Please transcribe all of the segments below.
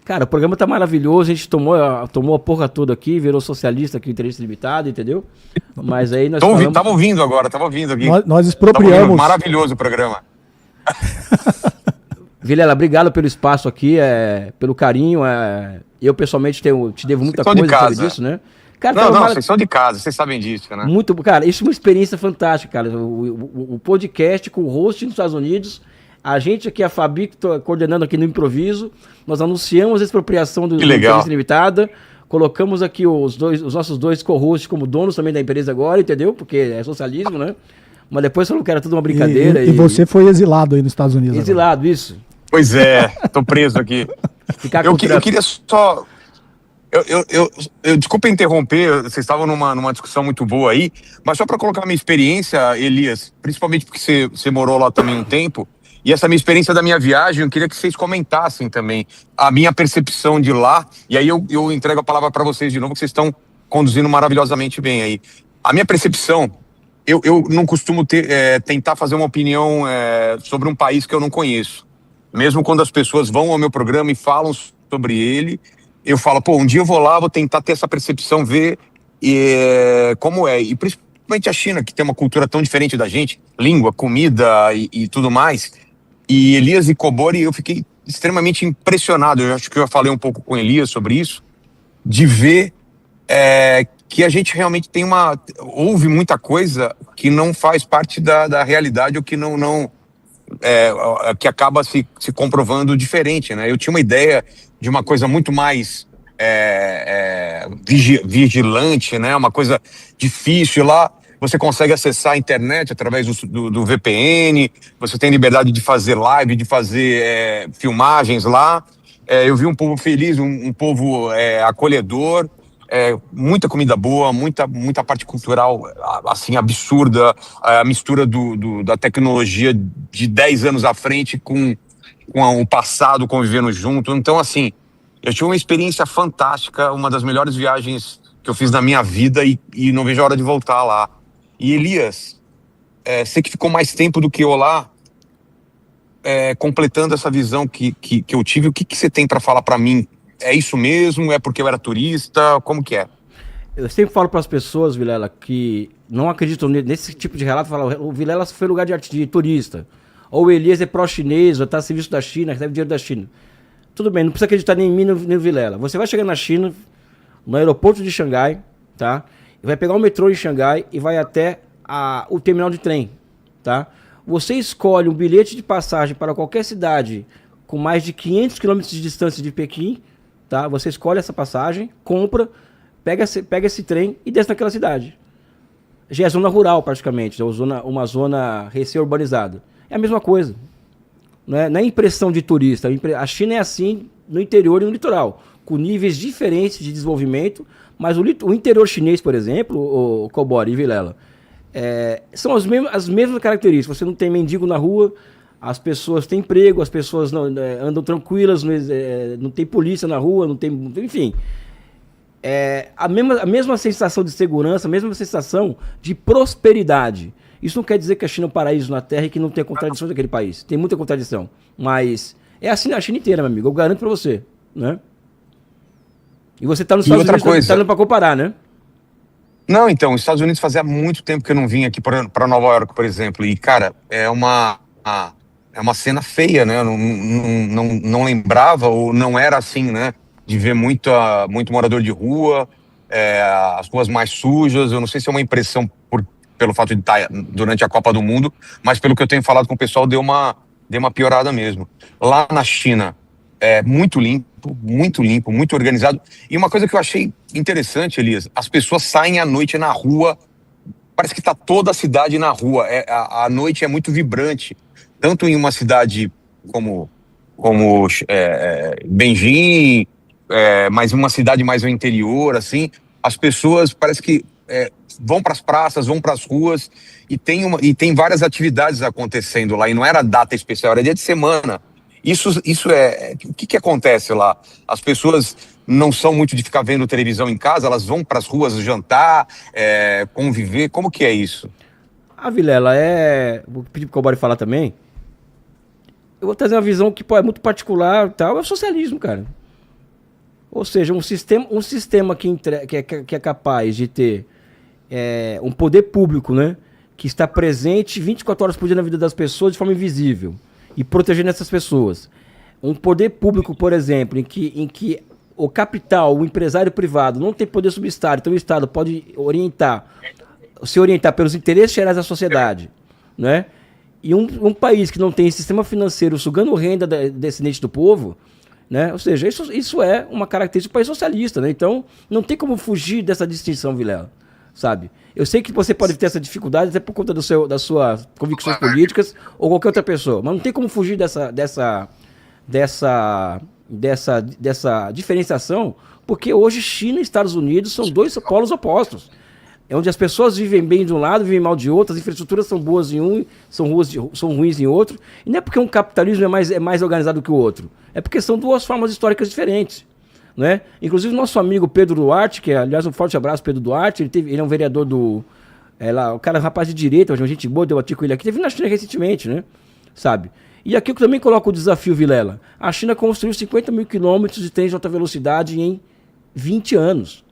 Cara, o programa tá maravilhoso, a gente tomou a porra toda aqui, virou socialista aqui, entrevista limitada, entendeu? Mas aí nós falamos... Tava ouvindo aqui. Nós expropriamos. Maravilhoso o programa. Vilela, obrigado pelo espaço aqui, pelo carinho. Eu, pessoalmente, te devo muita coisa sobre disso, né? Cara, vocês são de casa, vocês sabem disso, né? Muito, cara, isso é uma experiência fantástica, cara. O podcast com o host nos Estados Unidos, a gente aqui, a Fabi, que tô coordenando aqui no improviso, nós anunciamos a expropriação do Entrevista Limitada, colocamos aqui os nossos dois co-hosts como donos também da empresa agora, entendeu? Porque é socialismo, né? Mas depois falou que era tudo uma brincadeira. E você foi exilado aí nos Estados Unidos. Exilado, agora. Isso. Pois é, tô preso aqui. Eu queria só... Desculpa interromper, vocês estavam numa discussão muito boa aí, mas só para colocar minha experiência, Elias, principalmente porque você morou lá também um tempo, e essa minha experiência da minha viagem, eu queria que vocês comentassem também a minha percepção de lá, e aí eu entrego a palavra para vocês de novo, que vocês estão conduzindo maravilhosamente bem aí. A minha percepção, eu não costumo tentar fazer uma opinião sobre um país que eu não conheço. Mesmo quando as pessoas vão ao meu programa e falam sobre ele, eu falo, um dia eu vou lá, vou tentar ter essa percepção, ver como é. E principalmente a China, que tem uma cultura tão diferente da gente, língua, comida e tudo mais. E Elias e Kobori, eu fiquei extremamente impressionado. Eu acho que eu já falei um pouco com Elias sobre isso, de ver que a gente realmente houve muita coisa que não faz parte da realidade ou que que acaba se comprovando diferente, né? Eu tinha uma ideia de uma coisa muito mais vigilante, né? Uma coisa difícil lá. Você consegue acessar a internet através do VPN, você tem liberdade de fazer live, de fazer filmagens lá. Eu vi um povo feliz, um povo acolhedor, muita comida boa, muita parte cultural assim absurda, a mistura da tecnologia de 10 anos à frente com o passado convivendo junto. Então, assim, eu tive uma experiência fantástica, uma das melhores viagens que eu fiz na minha vida e não vejo a hora de voltar lá. E Elias, você que ficou mais tempo do que eu lá, completando essa visão que eu tive, o que você tem para falar para mim? É isso mesmo? É porque eu era turista? Como que é? Eu sempre falo para as pessoas, Vilela, que não acreditam nesse tipo de relato. O Vilela foi lugar de turista. Ou o Elias é pró-chinês, ou está a serviço da China, recebe dinheiro da China. Tudo bem, não precisa acreditar nem em mim nem no Vilela. Você vai chegar na China, no aeroporto de Xangai, tá? E vai pegar o metrô em Xangai e vai até o terminal de trem, tá? Você escolhe um bilhete de passagem para qualquer cidade com mais de 500 quilômetros de distância de Pequim, tá? Você escolhe essa passagem, compra, pega esse trem e desce naquela cidade. Já é zona rural, praticamente, uma zona recém-urbanizada. É a mesma coisa. Não é impressão de turista. A China é assim no interior e no litoral, com níveis diferentes de desenvolvimento, mas o interior chinês, por exemplo, o Kobori e Vilela, são as mesmas características. Você não tem mendigo na rua, as pessoas têm emprego, as pessoas andam tranquilas, não tem polícia na rua, não tem, enfim. A mesma sensação de segurança, a mesma sensação de prosperidade. Isso não quer dizer que a China é um paraíso na Terra e que não tem contradições daquele país. Tem muita contradição. Mas é assim na China inteira, meu amigo. Eu garanto pra você, né? E você tá nos Estados Unidos, tá pra comparar, né? Não, então, os Estados Unidos fazia muito tempo que eu não vim aqui para Nova York, por exemplo. E, cara, é uma cena feia, né? Eu não lembrava, ou não era assim, né? De ver muito morador de rua, as ruas mais sujas. Eu não sei se é uma impressão pelo fato de estar durante a Copa do Mundo, mas pelo que eu tenho falado com o pessoal, deu uma piorada mesmo. Lá na China, muito limpo, muito organizado. E uma coisa que eu achei interessante, Elias, as pessoas saem à noite na rua, parece que está toda a cidade na rua. A noite é muito vibrante, tanto em uma cidade como Beijing, mas em uma cidade mais ao interior, assim, as pessoas parece que vão para as praças, vão para as ruas e tem várias atividades acontecendo lá, e não era data especial, era dia de semana. Isso o que acontece lá? As pessoas não são muito de ficar vendo televisão em casa, elas vão para as ruas jantar, conviver. Como que é isso? Vilela, vou pedir pro Kobori falar também. Eu vou trazer uma visão que é muito particular, tal, é o socialismo, cara. Ou seja, um sistema que é capaz de ter um poder público, né, que está presente 24 horas por dia na vida das pessoas de forma invisível e protegendo essas pessoas. Um poder público, por exemplo, em que o capital, o empresário privado não tem poder sobre o Estado, então o Estado pode se orientar pelos interesses gerais da sociedade, né? E um país que não tem sistema financeiro sugando renda descendente do povo, né? Ou seja, isso é uma característica do país socialista, né? Então, não tem como fugir dessa distinção, Vilela, sabe? Eu sei que você pode ter essa dificuldade até por conta das suas convicções políticas ou qualquer outra pessoa, mas não tem como fugir dessa diferenciação, porque hoje China e Estados Unidos são dois polos opostos. É onde as pessoas vivem bem de um lado, vivem mal de outro, as infraestruturas são boas em um, são ruins em outro. E não é porque um capitalismo é mais organizado que o outro. É porque são duas formas históricas diferentes. Né? Inclusive, nosso amigo Pedro Duarte, que aliás, um forte abraço, Pedro Duarte, ele é um vereador o cara é um rapaz de direita, uma gente boa, debateu com ele aqui, teve na China recentemente, né? Sabe? E aqui eu também coloco o desafio, Vilela. A China construiu 50 mil quilômetros de trens de alta velocidade em 20 anos.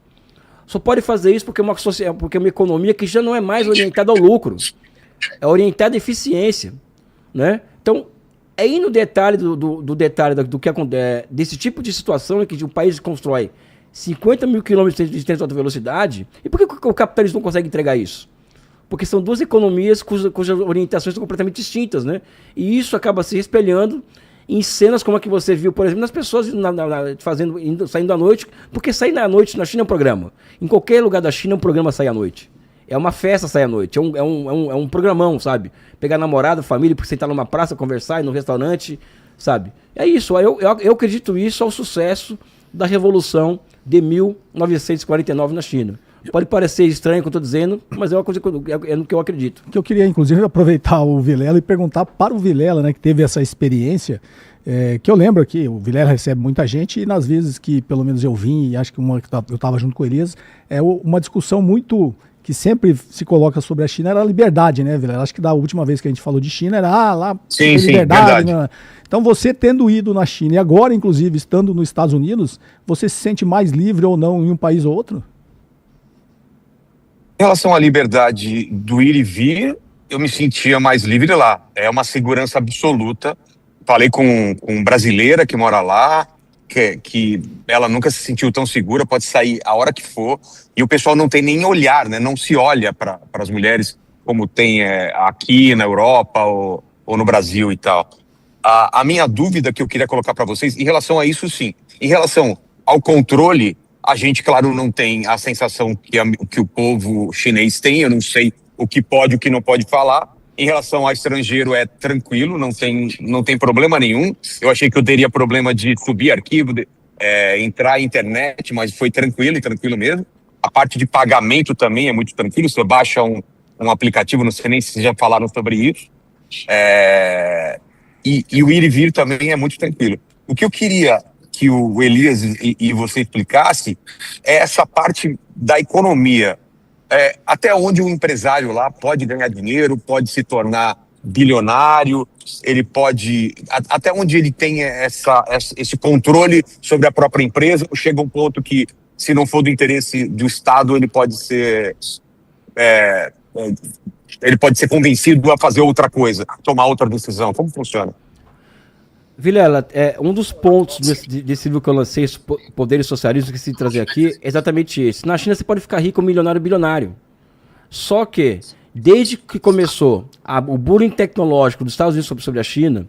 Só pode fazer isso porque é uma economia que já não é mais orientada ao lucro. É orientada à eficiência. Né? Então, é ir no detalhe do que acontece, desse tipo de situação em que o país constrói 50 mil quilômetros de trens de alta velocidade. E por que o capitalismo não consegue entregar isso? Porque são duas economias cujas orientações são completamente distintas, né? E isso acaba se espelhando em cenas como a que você viu, por exemplo, nas pessoas saindo à noite, porque sair à noite na China é um programa. Em qualquer lugar da China, um programa sai à noite. É uma festa sair à noite, é um programão, sabe? Pegar namorada, família, porque sentar numa praça, conversar, ir num restaurante, sabe? É isso, eu acredito isso ao sucesso da Revolução de 1949 na China. Pode parecer estranho o que eu estou dizendo, mas é uma coisa no que eu acredito. Que eu queria, inclusive, aproveitar o Vilela e perguntar para o Vilela, né, que teve essa experiência, que eu lembro aqui, o Vilela recebe muita gente e nas vezes que pelo menos eu vim, e acho que eu estava junto com o Elias, uma discussão muito que sempre se coloca sobre a China era a liberdade, né, Vilela? Acho que da última vez que a gente falou de China era, lá sim, liberdade. Né? Então você tendo ido na China e agora, inclusive, estando nos Estados Unidos, você se sente mais livre ou não em um país ou outro? Em relação à liberdade do ir e vir, eu me sentia mais livre lá. É uma segurança absoluta. Falei com brasileira que mora lá, que ela nunca se sentiu tão segura, pode sair a hora que for. E o pessoal não tem nem olhar, né? Não se olha para as mulheres como tem aqui na Europa ou no Brasil e tal. A minha dúvida que eu queria colocar para vocês, em relação a isso, sim. Em relação ao controle, a gente, claro, não tem a sensação que o povo chinês tem. Eu não sei o que pode e o que não pode falar. Em relação ao estrangeiro, é tranquilo, não tem problema nenhum. Eu achei que eu teria problema de subir arquivo, entrar em internet, mas foi tranquilo mesmo. A parte de pagamento também é muito tranquilo. Você baixa um aplicativo, não sei nem se vocês já falaram sobre isso. E o ir e vir também é muito tranquilo. O que eu queria que o Elias e você explicasse é essa parte da economia. Até onde um empresário lá pode ganhar dinheiro, pode se tornar bilionário, ele pode... Até onde ele tem esse controle sobre a própria empresa, chega um ponto que, se não for do interesse do Estado, ele pode ser convencido a fazer outra coisa, a tomar outra decisão. Como funciona? Vilela, um dos pontos desse livro que eu lancei, Poder e Socialismo, que se trazer aqui, é exatamente esse. Na China você pode ficar rico, milionário, bilionário. Só que, desde que começou o bullying tecnológico dos Estados Unidos sobre a China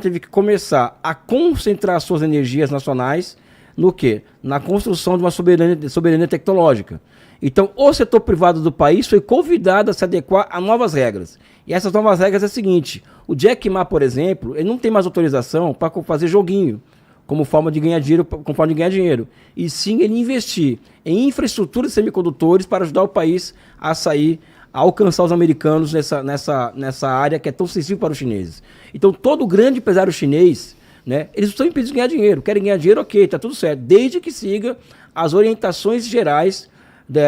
teve que começar a concentrar suas energias nacionais no quê? Na construção de uma soberania tecnológica. Então, o setor privado do país foi convidado a se adequar a novas regras. E essas novas regras é o seguinte: o Jack Ma, por exemplo, ele não tem mais autorização para fazer joguinho como forma de ganhar dinheiro, e sim ele investir em infraestrutura de semicondutores para ajudar o país a alcançar os americanos nessa área que é tão sensível para os chineses. Então, todo grande empresário chinês, né, eles estão impedidos de ganhar dinheiro. Querem ganhar dinheiro, ok, tá tudo certo, desde que siga as orientações gerais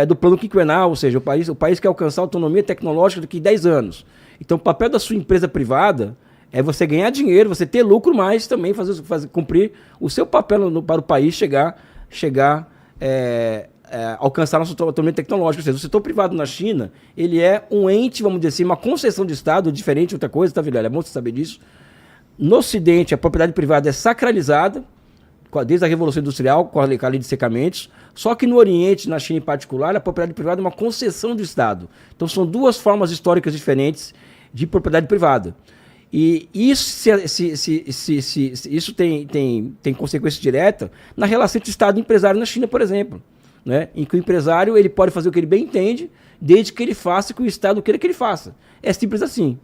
do plano quinquenal, ou seja, o país quer alcançar autonomia tecnológica daqui a 10 anos. Então, o papel da sua empresa privada É você ganhar dinheiro, você ter lucro, mas também cumprir o seu papel para o país alcançar nossa autonomia tecnológica. Ou seja, o setor privado na China, ele é um ente, vamos dizer assim, uma concessão de Estado, diferente de outra coisa, tá, Vilela? É bom você saber disso. No Ocidente, a propriedade privada é sacralizada, desde a Revolução Industrial, com a lei de secamentos. Só que no Oriente, na China em particular, a propriedade privada é uma concessão do Estado. Então são duas formas históricas diferentes de propriedade privada. E isso tem consequência direta na relação entre Estado e empresário na China, por exemplo. Né? Em que o empresário ele pode fazer o que ele bem entende, desde que ele faça o que o Estado queira que ele faça. É simples assim.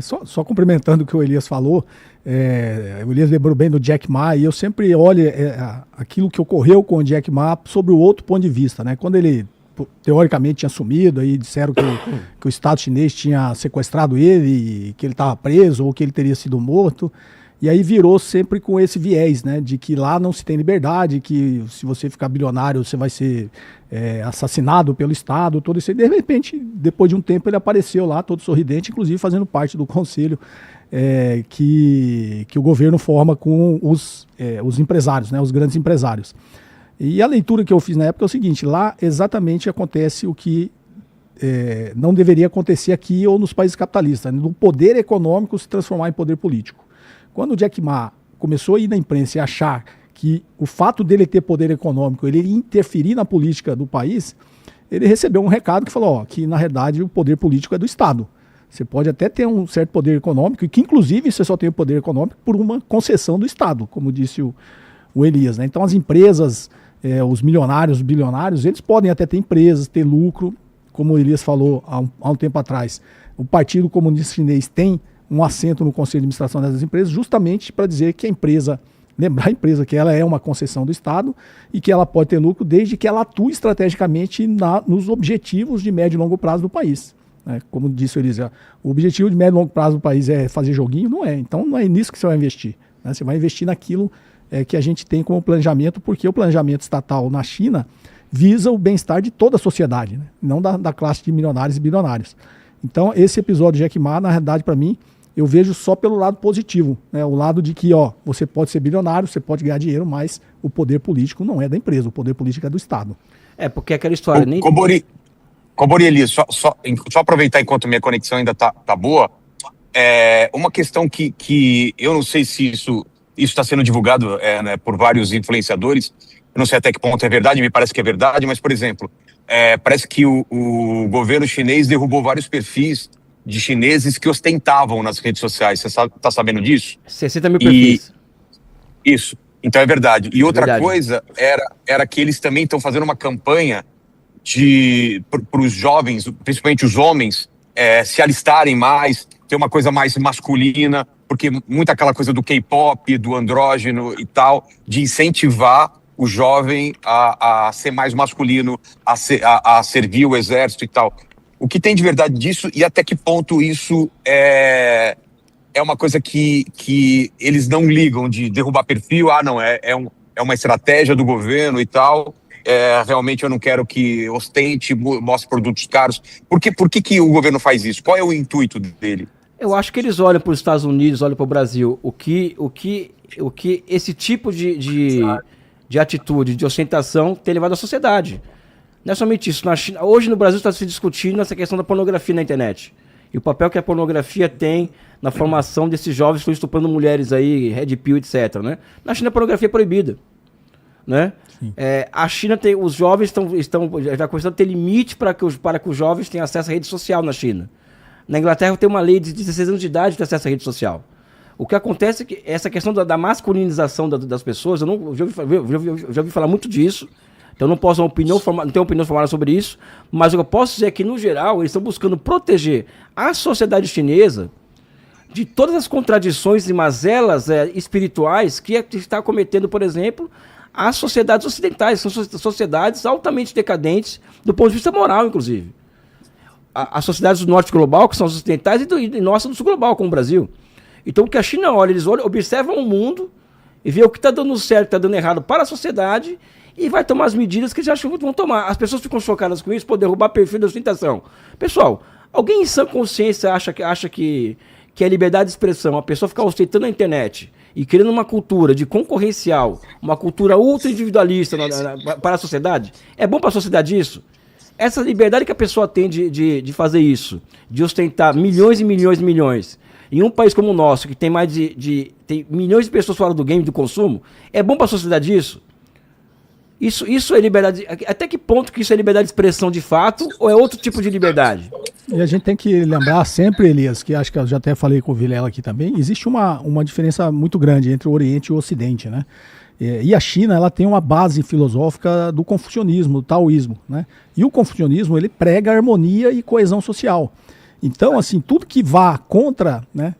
Só complementando o que o Elias falou, o Elias lembrou bem do Jack Ma, e eu sempre olho aquilo que ocorreu com o Jack Ma sobre o outro ponto de vista. Né? Quando ele, teoricamente, tinha sumido, aí disseram que o Estado chinês tinha sequestrado ele, que ele estava preso ou que ele teria sido morto. E aí virou sempre com esse viés, né, de que lá não se tem liberdade, que se você ficar bilionário você vai ser assassinado pelo Estado, todo isso. E de repente, depois de um tempo, ele apareceu lá, todo sorridente, inclusive fazendo parte do conselho que o governo forma com os empresários, né, os grandes empresários. E a leitura que eu fiz na época é o seguinte: lá exatamente acontece o que não deveria acontecer aqui ou nos países capitalistas, né, do poder econômico se transformar em poder político. Quando o Jack Ma começou a ir na imprensa e achar que o fato dele ter poder econômico, ele ia interferir na política do país, ele recebeu um recado que falou que, na realidade, o poder político é do Estado. Você pode até ter um certo poder econômico, e que, inclusive, você só tem o poder econômico por uma concessão do Estado, como disse o Elias. Né? Então, as empresas, os milionários, os bilionários, eles podem até ter empresas, ter lucro, como o Elias falou há um tempo atrás. O Partido Comunista Chinês tem um assento no Conselho de Administração dessas empresas, justamente para dizer que lembrar a empresa que ela é uma concessão do Estado e que ela pode ter lucro desde que ela atue estrategicamente nos objetivos de médio e longo prazo do país. Né? Como disse o Elisa, o objetivo de médio e longo prazo do país é fazer joguinho? Não é. Então não é nisso que você vai investir. Né? Você vai investir naquilo que a gente tem como planejamento, porque o planejamento estatal na China visa o bem-estar de toda a sociedade, né? Não da classe de milionários e bilionários. Então esse episódio de Jack Ma, na realidade, para mim, eu vejo só pelo lado positivo, né? O lado de que, você pode ser bilionário, você pode ganhar dinheiro, mas o poder político não é da empresa, o poder político é do Estado. Porque aquela história... Cobori, Elias, só aproveitar enquanto minha conexão ainda tá boa, uma questão que eu não sei se isso está sendo divulgado né, por vários influenciadores, eu não sei até que ponto é verdade, me parece que é verdade, mas, por exemplo, parece que o governo chinês derrubou vários perfis de chineses que ostentavam nas redes sociais. Você está sabendo disso? 60 mil perfis. Isso. Então é verdade. E outra coisa era que eles também estão fazendo uma campanha para os jovens, principalmente os homens, se alistarem mais, ter uma coisa mais masculina, porque muita aquela coisa do K-pop, do andrógeno e tal, de incentivar o jovem a ser mais masculino, a servir o exército e tal. O que tem de verdade disso e até que ponto isso é uma coisa que eles não ligam de derrubar perfil, não, é uma estratégia do governo e tal, realmente eu não quero que ostente, mostre produtos caros. Por que o governo faz isso? Qual é o intuito dele? Eu acho que eles olham para os Estados Unidos, olham para o Brasil, o que esse tipo de atitude, de ostentação tem levado à sociedade. Não é somente isso. Na China, hoje no Brasil está se discutindo essa questão da pornografia na internet. E o papel que a pornografia tem na formação desses jovens que estão estuprando mulheres aí, red pill, etc. Né? Na China a pornografia é proibida. Né? A China tem... Os jovens estão já começando a ter limite para que os jovens tenham acesso à rede social na China. Na Inglaterra tem uma lei de 16 anos de idade que tem acesso à rede social. O que acontece é que essa questão da masculinização das pessoas, eu já ouvi falar muito disso. Então não posso não tenho opinião formada sobre isso, mas o que eu posso dizer é que, no geral, eles estão buscando proteger a sociedade chinesa de todas as contradições e mazelas espirituais que está cometendo, por exemplo, as sociedades ocidentais. São sociedades altamente decadentes do ponto de vista moral, inclusive. As sociedades do norte global, que são as ocidentais, e nossa do sul global, como o Brasil. Então o que a China olha, eles observam o mundo e vê o que está dando certo, está dando errado para a sociedade, e vai tomar as medidas que eles acham que vão tomar. As pessoas ficam chocadas com isso, por derrubar perfil da ostentação. Pessoal, alguém em sã consciência acha que que é a liberdade de expressão, a pessoa ficar ostentando na internet e criando uma cultura de concorrencial, uma cultura ultra individualista para a sociedade, é bom para a sociedade isso? Essa liberdade que a pessoa tem de fazer isso, de ostentar milhões e milhões e milhões, em um país como o nosso, que tem mais tem milhões de pessoas fora do game, do consumo, é bom para a sociedade isso? Isso é liberdade. Até que ponto que isso é liberdade de expressão de fato ou é outro tipo de liberdade? E a gente tem que lembrar sempre, Elias, que acho que eu já até falei com o Vilela aqui também, existe uma diferença muito grande entre o Oriente e o Ocidente, né? E a China, ela tem uma base filosófica do confucionismo, do taoísmo, né? E o confucionismo, ele prega harmonia e coesão social. Então, assim, tudo que vá contra, né,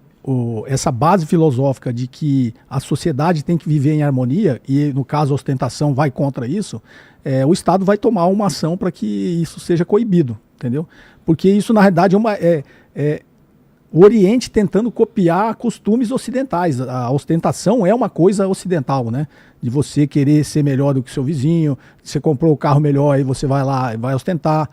essa base filosófica de que a sociedade tem que viver em harmonia, e no caso a ostentação vai contra isso, o Estado vai tomar uma ação para que isso seja coibido, entendeu? Porque isso, na realidade, o Oriente tentando copiar costumes ocidentais. A ostentação é uma coisa ocidental, né? De você querer ser melhor do que seu vizinho, você comprou o carro melhor, aí você vai lá e vai ostentar.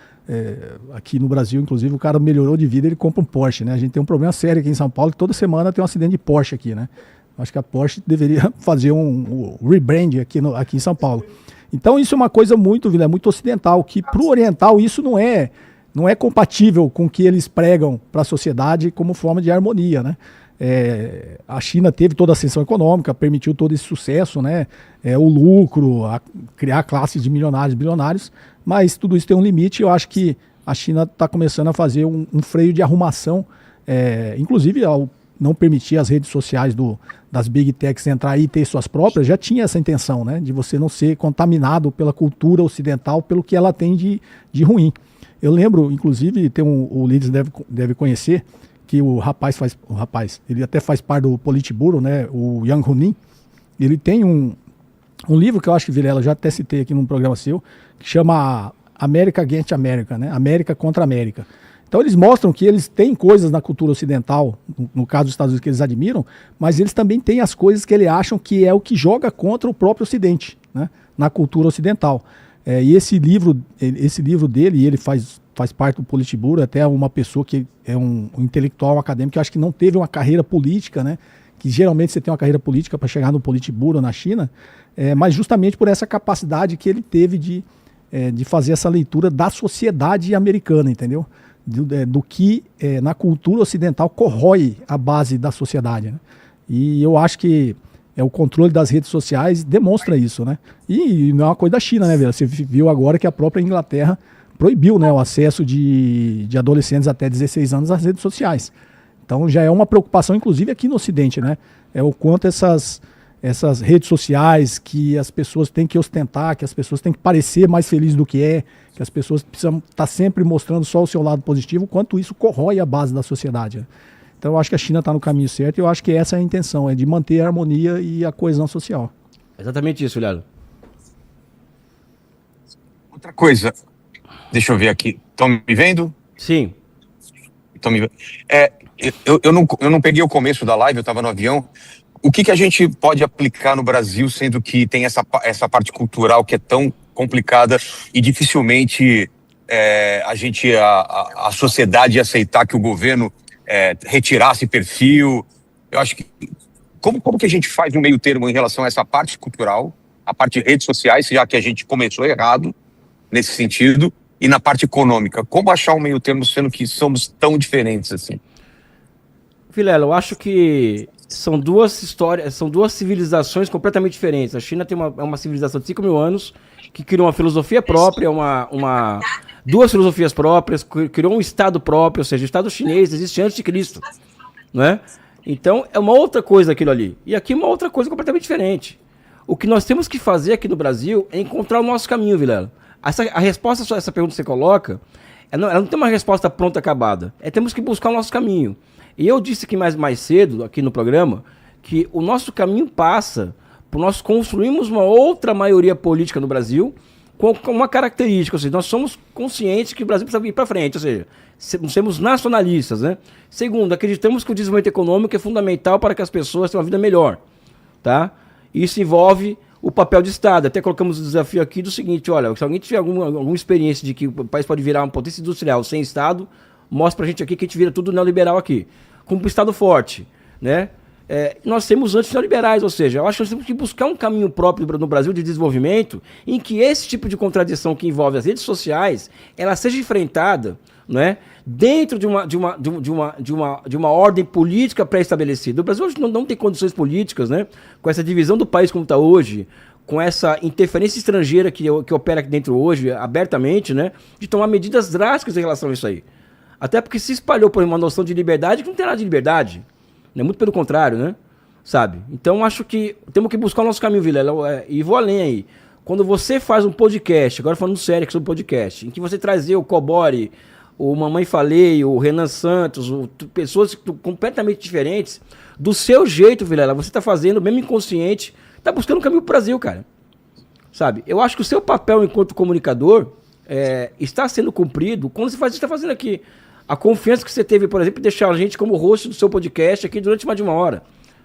Aqui no Brasil, inclusive, o cara melhorou de vida, ele compra um Porsche, né? A gente tem um problema sério aqui em São Paulo, que toda semana tem um acidente de Porsche aqui, né? Acho que a Porsche deveria fazer um rebrand aqui em São Paulo. Então isso é uma coisa muito ocidental, que para o oriental isso não é compatível com o que eles pregam para a sociedade como forma de harmonia, né? A China teve toda a ascensão econômica, permitiu todo esse sucesso, né? O lucro, criar classes de milionários, bilionários, mas tudo isso tem um limite. Eu acho que a China está começando a fazer um freio de arrumação, inclusive ao não permitir as redes sociais das Big Techs entrar aí e ter suas próprias, já tinha essa intenção, né? De você não ser contaminado pela cultura ocidental, pelo que ela tem de ruim. Eu lembro, inclusive, o Lides deve conhecer, que o rapaz, ele até faz parte do Politburo, né, o Yang Hunin. Ele tem um livro que eu acho que, Vilela, já até citei aqui num programa seu, que chama America Against America, né, América contra América. Então eles mostram que eles têm coisas na cultura ocidental, no caso dos Estados Unidos, que eles admiram, mas eles também têm as coisas que eles acham que é o que joga contra o próprio Ocidente, né, na cultura ocidental. E esse livro dele, e ele faz parte do Politburo, até uma pessoa que é um intelectual acadêmico que eu acho que não teve uma carreira política, né? Que geralmente você tem uma carreira política para chegar no Politburo na China, mas justamente por essa capacidade que ele teve de fazer essa leitura da sociedade americana, entendeu? Do que na cultura ocidental corrói a base da sociedade, né? E eu acho que o controle das redes sociais demonstra isso, né? E não é uma coisa da China, né, velho? Você viu agora que a própria Inglaterra proibiu, né, o acesso de adolescentes até 16 anos às redes sociais. Então já é uma preocupação, inclusive aqui no Ocidente, né? O quanto essas redes sociais que as pessoas têm que ostentar, que as pessoas têm que parecer mais felizes do que que as pessoas precisam estar sempre mostrando só o seu lado positivo, quanto isso corrói a base da sociedade, né? Então eu acho que a China está no caminho certo e eu acho que essa é a intenção, de manter a harmonia e a coesão social. Exatamente isso, Léo. Outra coisa, deixa eu ver aqui, estão me vendo? Sim. Estão me vendo? Eu não peguei o começo da live, eu estava no avião. O que a gente pode aplicar no Brasil, sendo que tem essa parte cultural que é tão complicada e dificilmente a sociedade aceitar que o governo retirasse perfil? Eu acho que como que a gente faz um meio termo em relação a essa parte cultural, a parte de redes sociais, já que a gente começou errado nesse sentido, e na parte econômica? Como achar um meio termo, sendo que somos tão diferentes assim? Vilela, eu acho que são duas histórias, são duas civilizações completamente diferentes. A China tem uma civilização de 5 mil anos, que criou uma filosofia própria, duas filosofias próprias, criou um Estado próprio, ou seja, o Estado chinês existe antes de Cristo, não é? Então, é uma outra coisa aquilo ali. E aqui uma outra coisa completamente diferente. O que nós temos que fazer aqui no Brasil é encontrar o nosso caminho, Vilela. A resposta a essa pergunta que você coloca, ela não tem uma resposta pronta, acabada. Temos que buscar o nosso caminho. E eu disse aqui mais cedo, aqui no programa, que o nosso caminho passa por nós construirmos uma outra maioria política no Brasil com uma característica, ou seja, nós somos conscientes que o Brasil precisa ir para frente, ou seja, somos nacionalistas, né? Segundo, acreditamos que o desenvolvimento econômico é fundamental para que as pessoas tenham uma vida melhor, tá? Isso envolve o papel de Estado. Até colocamos o desafio aqui do seguinte, olha, se alguém tiver alguma experiência de que o país pode virar uma potência industrial sem Estado, mostra pra gente aqui que a gente vira tudo neoliberal aqui. como um Estado forte, né? Nós temos anti-neoliberais, ou seja, eu acho que nós temos que buscar um caminho próprio no Brasil de desenvolvimento em que esse tipo de contradição que envolve as redes sociais, ela seja enfrentada, né, dentro de uma ordem política pré-estabelecida. O Brasil hoje não tem condições políticas, né, com essa divisão do país como está hoje, com essa interferência estrangeira que opera aqui dentro hoje, abertamente, né, de tomar medidas drásticas em relação a isso aí. Até porque se espalhou por uma noção de liberdade que não tem nada de liberdade. Né? Muito pelo contrário, né? Sabe? Então acho que temos que buscar o nosso caminho, Vilela. E vou além aí. Quando você faz um podcast, agora falando sério sobre podcast, em que você trazer o Cobori, o Mamãe Falei, o Renan Santos, pessoas completamente diferentes, do seu jeito, Vilela, você está fazendo, mesmo inconsciente, está buscando um caminho pro Brasil, cara. Sabe? Eu acho que o seu papel enquanto comunicador está sendo cumprido quando você faz isso que está fazendo aqui. A confiança que você teve, por exemplo, de deixar a gente como host do seu podcast aqui durante mais de 1 hora.